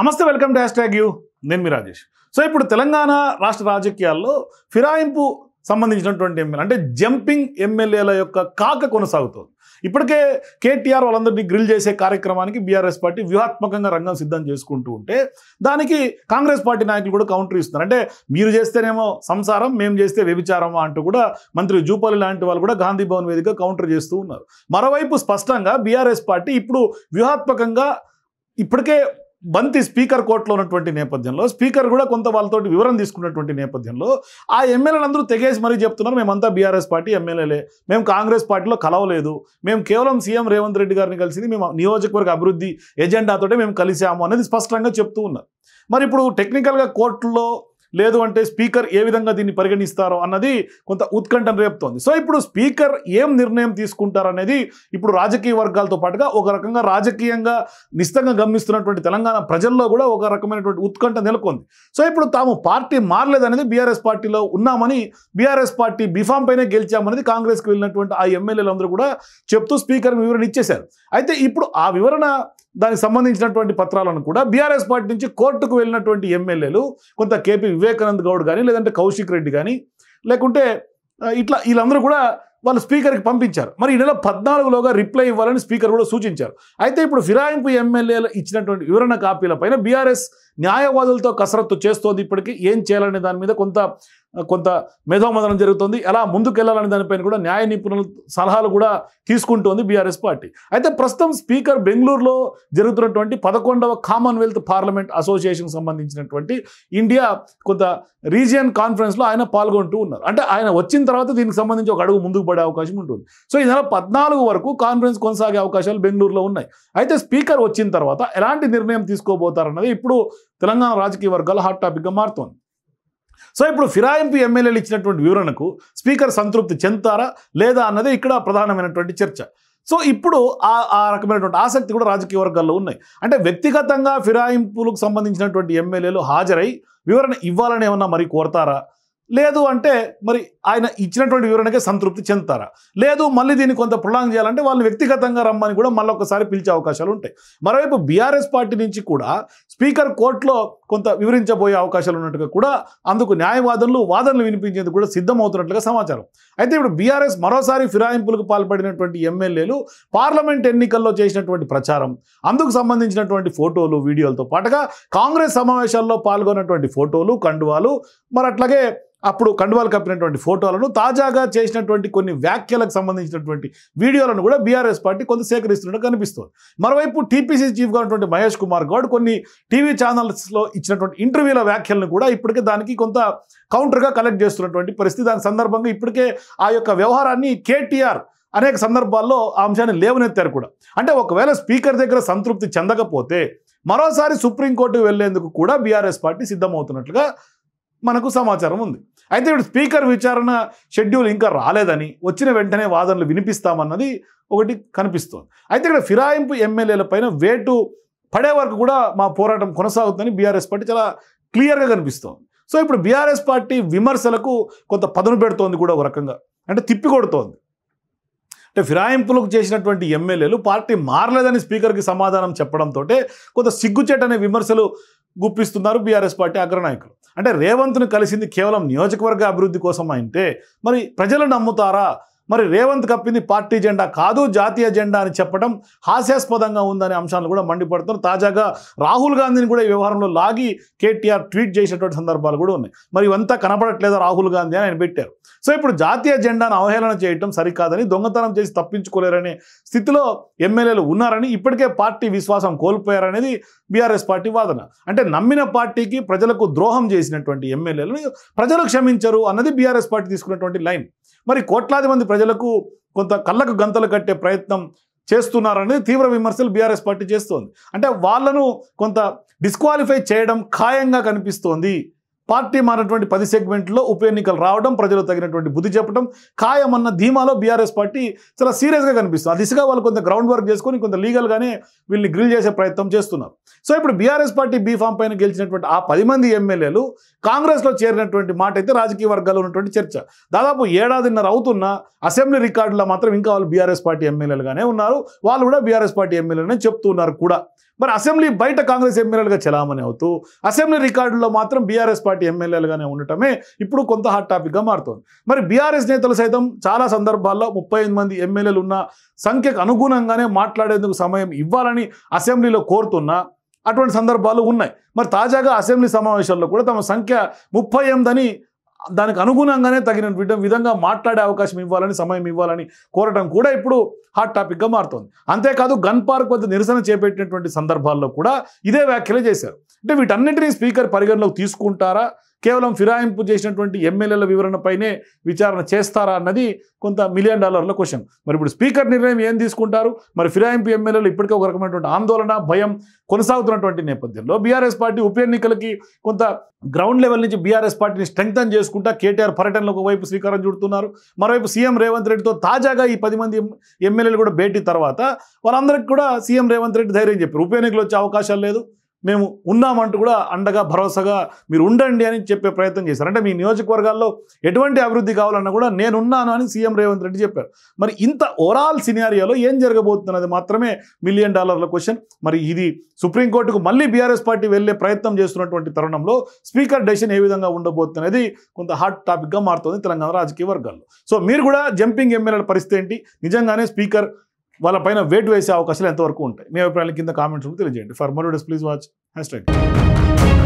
నమస్తే, welcome to hashtag you. నేను మీ Rajesh. So ఇప్పుడు తెలంగాణ రాష్ట్ర రాజకీయాల్లో ఫిరాయింపు సంబంధించినటువంటి ఎమ్మెల్యే అంటే జంపింగ్ ఎమ్మెల్యేల యొక్క కాక కొనసాగుతోంది. ఇప్పటికే కేటీఆర్ వాళ్ళందరినీ గ్రిల్ చేసే కార్యక్రమానికి బీఆర్ఎస్ పార్టీ వ్యూహాత్మకంగా రంగం సిద్ధం చేసుకుంటూ ఉంటే దానికి కాంగ్రెస్ పార్టీ నాయకులు కూడా కౌంటర్ ఇస్తున్నారు. అంటే మీరు చేస్తేనేమో సంసారం, మేము చేస్తే వ్యభిచారమా అంటూ కూడా మంత్రి జూపల్లి లాంటి వాళ్ళు కూడా గాంధీ భవన్ వేదికగా కౌంటర్ చేస్తూ ఉన్నారు. మరోవైపు స్పష్టంగా బీఆర్ఎస్ పార్టీ ఇప్పుడు వ్యూహాత్మకంగా ఇప్పటికే బంతి స్పీకర్ కోర్టులో ఉన్నటువంటి నేపథ్యంలో స్పీకర్ కూడా కొంత వాళ్ళతోటి వివరణ తీసుకున్నటువంటి నేపథ్యంలో ఆ ఎమ్మెల్యేలు అందరూ తెగేసి మరీ చెప్తున్నారు, మేమంతా బీఆర్ఎస్ పార్టీ ఎమ్మెల్యేలే, మేము కాంగ్రెస్ పార్టీలో కలవలేదు, మేము కేవలం సీఎం రేవంత్ రెడ్డి గారిని కలిసింది మేము నియోజకవర్గ అభివృద్ధి ఎజెండాతోటే మేము కలిసాము అనేది స్పష్టంగా చెప్తూ ఉన్నారు. మరి ఇప్పుడు టెక్నికల్గా కోర్టులో లేదు అంటే స్పీకర్ ఏ విధంగా దీన్ని పరిగణిస్తారో అన్నది కొంత ఉత్కంఠను రేపుతోంది. సో ఇప్పుడు స్పీకర్ ఏం నిర్ణయం తీసుకుంటారనేది ఇప్పుడు రాజకీయ వర్గాలతో పాటుగా ఒక రకంగా రాజకీయంగా నిశ్చితంగా గమనిస్తున్నటువంటి తెలంగాణ ప్రజల్లో కూడా ఒక రకమైనటువంటి ఉత్కంఠ నెలకొంది. సో ఇప్పుడు తాము పార్టీ మారలేదనేది బీఆర్ఎస్ పార్టీలో ఉన్నామని, బీఆర్ఎస్ పార్టీ బీఫామ్ పైనే గెలిచామనేది కాంగ్రెస్కి వెళ్ళినటువంటి ఆ ఎమ్మెల్యేలందరూ కూడా చెప్తూ స్పీకర్ వివరణ ఇచ్చేశారు. అయితే ఇప్పుడు ఆ వివరణ దానికి సంబంధించినటువంటి పత్రాలను కూడా బీఆర్ఎస్ పార్టీ నుంచి కోర్టుకు వెళ్ళినటువంటి ఎమ్మెల్యేలు కొంత కేపీ వివేకానంద్ గౌడ్ కానీ లేదంటే కౌశిక్ రెడ్డి కానీ లేకుంటే ఇట్లా వీళ్ళందరూ కూడా వాళ్ళు స్పీకర్కి పంపించారు. మరి ఈ నెల 14లోగా రిప్లై ఇవ్వాలని స్పీకర్ కూడా సూచించారు. అయితే ఇప్పుడు ఫిరాయింపు ఎమ్మెల్యేలు ఇచ్చినటువంటి వివరణ కాపీలపైన బీఆర్ఎస్ న్యాయవాదులతో కసరత్తు చేస్తోంది. ఇప్పటికీ ఏం చేయాలనే దాని మీద కొంత మేధోమదనం జరుగుతుంది. ఎలా ముందుకెళ్లాలనే దానిపైన కూడా న్యాయ నిపుణుల సలహాలు కూడా తీసుకుంటోంది బీఆర్ఎస్ పార్టీ. అయితే ప్రస్తుతం స్పీకర్ బెంగళూరులో జరుగుతున్నటువంటి 11వ కామన్వెల్త్ పార్లమెంట్ అసోసియేషన్ సంబంధించినటువంటి ఇండియా కొంత రీజియన్ కాన్ఫరెన్స్లో ఆయన పాల్గొంటూ ఉన్నారు. అంటే ఆయన వచ్చిన తర్వాత దీనికి సంబంధించి ఒక అడుగు ముందుకు పడే అవకాశం ఉంటుంది. సో ఈ నెల 14 వరకు కాన్ఫరెన్స్ కొనసాగే అవకాశాలు బెంగళూరులో ఉన్నాయి. అయితే స్పీకర్ వచ్చిన తర్వాత ఎలాంటి నిర్ణయం తీసుకోబోతారన్నది ఇప్పుడు తెలంగాణ రాజకీయ వర్గాల హాట్ టాపిక్గా మారుతోంది. సో ఇప్పుడు ఫిరాయింపు ఎమ్మెల్యేలు ఇచ్చినటువంటి వివరణకు స్పీకర్ సంతృప్తి చెందుతారా లేదా అన్నదే ఇక్కడ ప్రధానమైనటువంటి చర్చ. సో ఇప్పుడు ఆ రకమైనటువంటి ఆసక్తి కూడా రాజకీయ వర్గాల్లో ఉన్నాయి. అంటే వ్యక్తిగతంగా ఫిరాయింపులకు సంబంధించినటువంటి ఎమ్మెల్యేలు హాజరై వివరణ ఇవ్వాలని ఏమన్నా మరి కోరతారా, లేదు అంటే మరి ఆయన ఇచ్చినటువంటి వివరణకే సంతృప్తి చెందుతారా, లేదు మళ్ళీ దీన్ని కొంత ప్రొలాంగ్ చేయాలంటే వాళ్ళని వ్యక్తిగతంగా రమ్మని కూడా మళ్ళీ ఒకసారి పిలిచే అవకాశాలు ఉంటాయి. మరోవైపు బీఆర్ఎస్ పార్టీ నుంచి కూడా స్పీకర్ కోర్టులో కొంత వివరించబోయే అవకాశాలు ఉన్నట్టుగా కూడా అందుకు న్యాయవాదులు వాదనలు వినిపించేందుకు కూడా సిద్ధమవుతున్నట్లుగా సమాచారం. అయితే ఇప్పుడు బీఆర్ఎస్ మరోసారి ఫిరాయింపులకు పాల్పడినటువంటి ఎమ్మెల్యేలు పార్లమెంట్ ఎన్నికల్లో చేసినటువంటి ప్రచారం, అందుకు సంబంధించినటువంటి ఫోటోలు వీడియోలతో పాటుగా కాంగ్రెస్ సమావేశాల్లో పాల్గొన్నటువంటి ఫోటోలు కండువాలు, మరి అట్లాగే అప్పుడు కండువాలు కప్పినటువంటి ఫోటోలను, తాజాగా చేసినటువంటి కొన్ని వ్యాఖ్యలకు సంబంధించినటువంటి వీడియోలను కూడా బీఆర్ఎస్ పార్టీ కొంత సేకరిస్తున్నట్టు కనిపిస్తుంది. మరోవైపు టీపీసీ చీఫ్గా ఉన్నటువంటి మహేష్ కుమార్ గౌడ్ కొన్ని టీవీ ఛానల్స్లో ఇచ్చినటువంటి ఇంటర్వ్యూల వ్యాఖ్యలను కూడా ఇప్పటికే దానికి కొంత కౌంటర్గా కలెక్ట్ చేస్తున్నటువంటి పరిస్థితి. దాని సందర్భంగా ఇప్పటికే ఆ యొక్క వ్యవహారాన్ని కేటీఆర్ అనేక సందర్భాల్లో ఆ అంశాన్ని లేవనెత్తారు కూడా. అంటే ఒకవేళ స్పీకర్ దగ్గర సంతృప్తి చెందకపోతే మరోసారి సుప్రీంకోర్టుకు వెళ్లేందుకు కూడా బీఆర్ఎస్ పార్టీ సిద్ధమవుతున్నట్లుగా మనకు సమాచారం ఉంది. అయితే ఇప్పుడు స్పీకర్ విచారణ షెడ్యూల్ ఇంకా రాలేదని, వచ్చిన వెంటనే వాదనలు వినిపిస్తామన్నది ఒకటి కనిపిస్తోంది. అయితే ఇక్కడ ఫిరాయింపు ఎమ్మెల్యేల పైన వేటు పడే వరకు కూడా మా పోరాటం కొనసాగుతుందని బీఆర్ఎస్ పార్టీ చాలా క్లియర్గా కనిపిస్తోంది. సో ఇప్పుడు బీఆర్ఎస్ పార్టీ విమర్శలకు కొంత పదును పెడుతోంది కూడా ఒక రకంగా, అంటే తిప్పికొడుతోంది. అంటే ఫిరాయింపులకు చేసినటువంటి ఎమ్మెల్యేలు పార్టీ మారలేదని స్పీకర్కి సమాధానం చెప్పడంతో కొంత సిగ్గుచేటనే విమర్శలు గుప్పిస్తున్నారు బీఆర్ఎస్ పార్టీ అగ్రనాయకులు. అంటే రేవంత్ను కలిసింది కేవలం నియోజకవర్గ అభివృద్ధి కోసం అంటే మరి ప్రజలు నమ్ముతారా? మరి రేవంత్ కప్పింది పార్టీ జెండా కాదు, జాతీయ జెండా అని చెప్పడం హాస్యాస్పదంగా ఉందనే అంశాలను కూడా మండిపడుతున్నారు. తాజాగా రాహుల్ గాంధీని కూడా ఈ వ్యవహారంలో లాగి కేటీఆర్ ట్వీట్ చేసినటువంటి సందర్భాలు కూడా ఉన్నాయి. మరి ఇవంతా కనపడట్లేదా రాహుల్ గాంధీ అని ఆయన పెట్టారు. సో ఇప్పుడు జాతీయ జెండాను అవహేళన చేయడం సరికాదని, దొంగతనం చేసి తప్పించుకోలేరనే స్థితిలో ఎమ్మెల్యేలు ఉన్నారని, ఇప్పటికే పార్టీ విశ్వాసం కోల్పోయారనేది బీఆర్ఎస్ పార్టీ వాదన. అంటే నమ్మిన పార్టీకి ప్రజలకు ద్రోహం చేసినటువంటి ఎమ్మెల్యేలను ప్రజలు క్షమించరు అన్నది బీఆర్ఎస్ పార్టీ తీసుకున్నటువంటి లైన్. మరి కోట్లాది మంది ప్రజలకు కొంత కళ్ళకు గంతలు కట్టే ప్రయత్నం చేస్తున్నారనేది తీవ్ర విమర్శలు బీఆర్ఎస్ పార్టీ చేస్తోంది. అంటే వాళ్ళను కొంత డిస్క్వాలిఫై చేయడం ఖాయంగా కనిపిస్తోంది. పార్టీ మారినటువంటి 10 సెగ్మెంట్లో ఉప ఎన్నికలు రావడం, ప్రజలు తగినటువంటి బుద్ధి చెప్పడం ఖాయమన్న ధీమాలో బీఆర్ఎస్ పార్టీ చాలా సీరియస్గా కనిపిస్తుంది. ఆ దిశగా వాళ్ళు కొంత గ్రౌండ్ వర్క్ చేసుకొని కొంత లీగల్గానే వీళ్ళని గ్రిల్ చేసే ప్రయత్నం చేస్తున్నారు. సో ఇప్పుడు బీఆర్ఎస్ పార్టీ బీఫామ్ పైన గెలిచినటువంటి ఆ 10 మంది ఎమ్మెల్యేలు కాంగ్రెస్లో చేరినటువంటి మాట అయితే రాజకీయ వర్గాల్లో ఉన్నటువంటి చర్చ. దాదాపు 1.5 ఏళ్ల అవుతున్న అసెంబ్లీ రికార్డులో మాత్రం ఇంకా వాళ్ళు బీఆర్ఎస్ పార్టీ ఎమ్మెల్యేలుగానే ఉన్నారు. వాళ్ళు కూడా బీఆర్ఎస్ పార్టీ ఎమ్మెల్యేలనే చెప్తున్నారు కూడా. మరి అసెంబ్లీ బయట కాంగ్రెస్ ఎమ్మెల్యేలుగా చలామణి అవుతూ అసెంబ్లీ రికార్డుల్లో మాత్రం బీఆర్ఎస్ పార్టీ ఎమ్మెల్యేలుగానే ఉండటమే ఇప్పుడు కొంత హాట్ టాపిక్గా మారుతోంది. మరి బీఆర్ఎస్ నేతలు సైతం చాలా సందర్భాల్లో 35 మంది ఎమ్మెల్యేలు ఉన్న సంఖ్యకు అనుగుణంగానే మాట్లాడేందుకు సమయం ఇవ్వాలని అసెంబ్లీలో కోరుతున్నా అటువంటి సందర్భాలు ఉన్నాయి. మరి తాజాగా అసెంబ్లీ సమావేశాల్లో కూడా తమ సంఖ్య 38 అని దానికి అనుగుణంగానే తగిన విధంగా మాట్లాడే అవకాశం ఇవ్వాలని, సమయం ఇవ్వాలని కోరటం కూడా ఇప్పుడు హాట్ టాపిక్గా మారుతోంది. అంతేకాదు గన్ పార్క్ వద్ద నిరసన చేపట్టినటువంటి సందర్భాల్లో కూడా ఇదే వ్యాఖ్యలే చేశారు. అంటే వీటన్నింటినీ స్పీకర్ పరిగణలోకి తీసుకుంటారా, కేవలం ఫిరాయింపు చేసినటువంటి ఎమ్మెల్యేల వివరణపైనే విచారణ చేస్తారా అన్నది కొంత $1 మిలియన్ క్వశ్చన్. మరి ఇప్పుడు స్పీకర్ నిర్ణయం ఏం తీసుకుంటారు? మరి ఫిరాయింపు ఎమ్మెల్యేలు ఇప్పటికే ఒక రకమైనటువంటి ఆందోళన, భయం కొనసాగుతున్నటువంటి నేపథ్యంలో బీఆర్ఎస్ పార్టీ ఉప ఎన్నికలకి కొంత గ్రౌండ్ లెవెల్ నుంచి బీఆర్ఎస్ పార్టీని స్ట్రెంగ్తన్ చేసుకుంటా కేటీఆర్ పర్యటనలో ఒకవైపు శ్రీకారం చుడుతున్నారు. మరోవైపు సీఎం రేవంత్ రెడ్డితో తాజాగా ఈ 10 మంది ఎమ్మెల్యేలు కూడా భేటీ తర్వాత వాళ్ళందరికీ కూడా సీఎం రేవంత్ రెడ్డి ధైర్యం చెప్పారు, ఉప ఎన్నికలు వచ్చే అవకాశాలు లేదు, మేము ఉన్నామంటూ కూడా అండగా భరోసాగా మీరు ఉండండి అని చెప్పే ప్రయత్నం చేశారు. అంటే మీ నియోజకవర్గాల్లో ఎటువంటి అభివృద్ధి కావాలన్నా కూడా నేనున్నాను అని సీఎం రేవంత్ రెడ్డి చెప్పారు. మరి ఇంత ఓవరాల్ సినారియోలో ఏం జరగబోతున్నది మాత్రమే $1 మిలియన్ క్వశ్చన్. మరి ఇది సుప్రీంకోర్టుకు మళ్ళీ బీఆర్ఎస్ పార్టీ వెళ్ళే ప్రయత్నం చేస్తున్నటువంటి తరుణంలో స్పీకర్ డెసిషన్ ఏ విధంగా ఉండబోతున్నది కొంత హాట్ టాపిక్గా మారుతుంది తెలంగాణ రాజకీయ వర్గాల్లో. సో మీరు కూడా జంపింగ్ ఎమ్మెల్యేల పరిస్థితి ఏంటి, నిజంగానే స్పీకర్ వాళ్ళపైన వేటు వేసే అవకాశాలు ఎంతవరకు ఉంటాయి? మీ అభిప్రాయాలు కింద కామెంట్స్ తెలియజేయండి. For more videos please watch #.